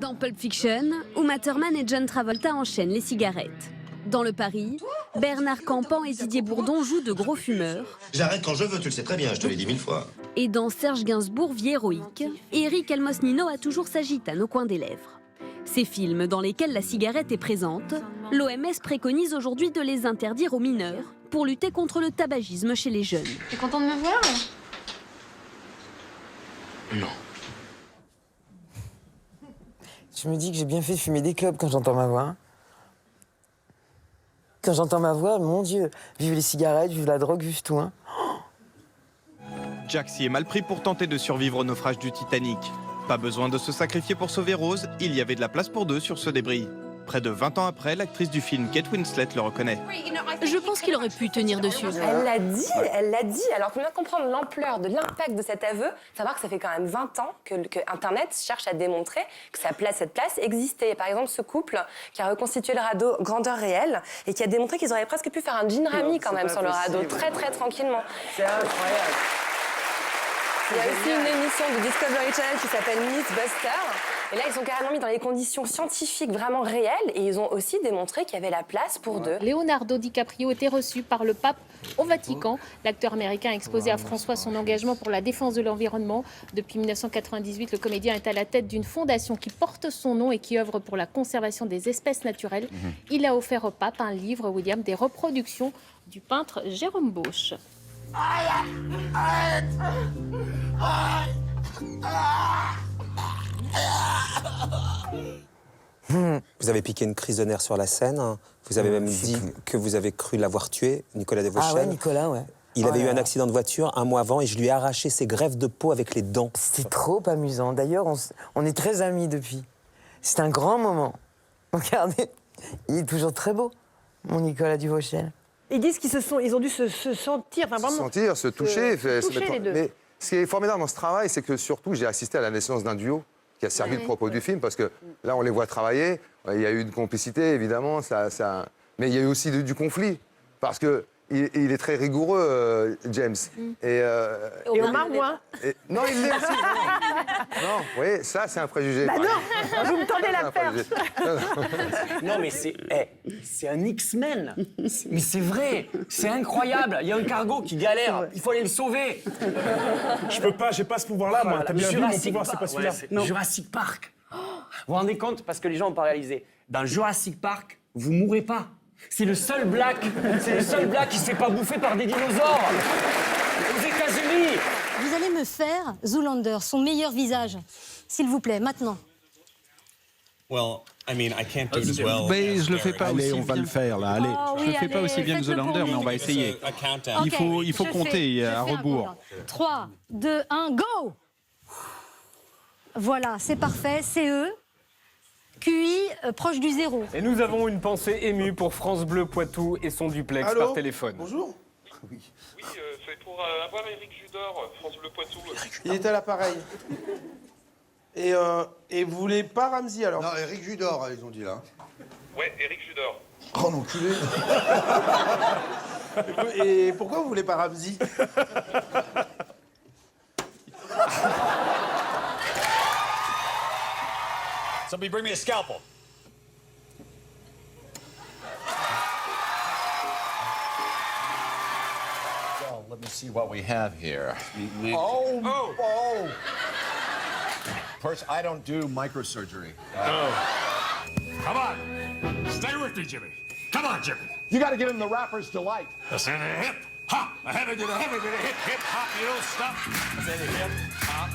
Dans Pulp Fiction, Uma Thurman et John Travolta enchaînent les cigarettes. Dans Le Paris, Bernard Campan et Didier Bourdon jouent de gros fumeurs. J'arrête quand je veux, tu le sais très bien, je te l'ai dit 1000 fois. Et dans Serge Gainsbourg, Vie héroïque, Eric Elmosnino a toujours sa gitane au coin des lèvres. Ces films dans lesquels la cigarette est présente, l'OMS préconise aujourd'hui de les interdire aux mineurs pour lutter contre le tabagisme chez les jeunes. T'es content de me voir? Non. Je me dis que j'ai bien fait de fumer des clopes quand j'entends ma voix. Hein. Quand j'entends ma voix, mon Dieu, vive les cigarettes, vive la drogue, vive tout. Hein. Jack s'y est mal pris pour tenter de survivre au naufrage du Titanic. Pas besoin de se sacrifier pour sauver Rose, il y avait de la place pour deux sur ce débris. Près de 20 ans après, l'actrice du film Kate Winslet le reconnaît. Je pense qu'il aurait pu tenir dessus. Elle l'a dit. Alors pour bien comprendre l'ampleur de l'impact de cet aveu, savoir que ça fait quand même 20 ans que Internet cherche à démontrer que cette place existait. Par exemple, ce couple qui a reconstitué le radeau grandeur réelle et qui a démontré qu'ils auraient presque pu faire un gin rami quand même sur le radeau, très très tranquillement. C'est incroyable. Il y a aussi une émission de Discovery Channel qui s'appelle Mythbuster. Et là, ils sont carrément mis dans les conditions scientifiques vraiment réelles et ils ont aussi démontré qu'il y avait la place pour deux. Leonardo DiCaprio était reçu par le pape au Vatican. L'acteur américain a exposé à François son engagement pour la défense de l'environnement. Depuis 1998, le comédien est à la tête d'une fondation qui porte son nom et qui œuvre pour la conservation des espèces naturelles. Il a offert au pape un livre, William, des reproductions du peintre Jérôme Bosch. Vous avez piqué une crise de nerfs sur la scène. Vous avez même dit que vous avez cru l'avoir tué, Nicolas Devauchel. Ah ouais, Nicolas, ouais. Il avait eu un accident de voiture un mois avant et je lui ai arraché ses greffes de peau avec les dents. C'était trop amusant. D'ailleurs, on est très amis depuis. C'est un grand moment. Regardez, il est toujours très beau, mon Nicolas Devauchel. Ils disent ils ont dû se sentir, enfin vraiment... Se sentir, se toucher. Les deux. Mais ce qui est formidable dans ce travail, c'est que surtout, j'ai assisté à la naissance d'un duo qui a servi le propos du film, parce que là, on les voit travailler. Il y a eu une complicité, évidemment, mais il y a eu aussi du conflit, parce que il est très rigoureux, James. Et Omar, moi non, il l'est aussi. Non, vous voyez, ça, c'est un préjugé. Bah non, vous me tendez la perche. Non, mais c'est un X-Men. Mais c'est vrai, c'est incroyable. Il y a un cargo qui galère, il faut aller le sauver. Je peux pas, j'ai pas ce pouvoir-là, moi. T'as bien vu, mon pouvoir, c'est pas celui-là. Ouais, Jurassic Park. Vous vous rendez compte, parce que les gens n'ont pas réalisé, dans Jurassic Park, vous mourrez pas. C'est le seul black qui se fait pas bouffer par des dinosaures. Aux États-Unis. Vous allez me faire Zoolander, son meilleur visage. S'il vous plaît, maintenant. Mais je le fais pas aussi. Allez, on va le faire là. Allez, je le fais pas aussi bien que Zoolander, mais on va essayer. Il faut compter à rebours. 3, 2, 1, go! Voilà, c'est parfait, c'est eux. QI proche du zéro. Et nous avons une pensée émue pour France Bleu Poitou et son duplex par téléphone. Bonjour. Oui, c'est pour avoir Éric Judor, France Bleu Poitou. Il est à l'appareil. Et vous voulez pas Ramsey alors? Non, Éric Judor, ils ont dit là. Ouais, Éric Judor. Oh, l'enculé. Et pourquoi vous voulez pas Ramsey? Somebody bring me a scalpel. So, let me see what we have here. Oh. First, I don't do microsurgery. Come on. Stay with me, Jimmy. Come on, Jimmy. You got to give him the rapper's delight. That's in the hip. Hop. A heavy to the hip. Hip, hop. You don't stop. That's in the hip. Hop.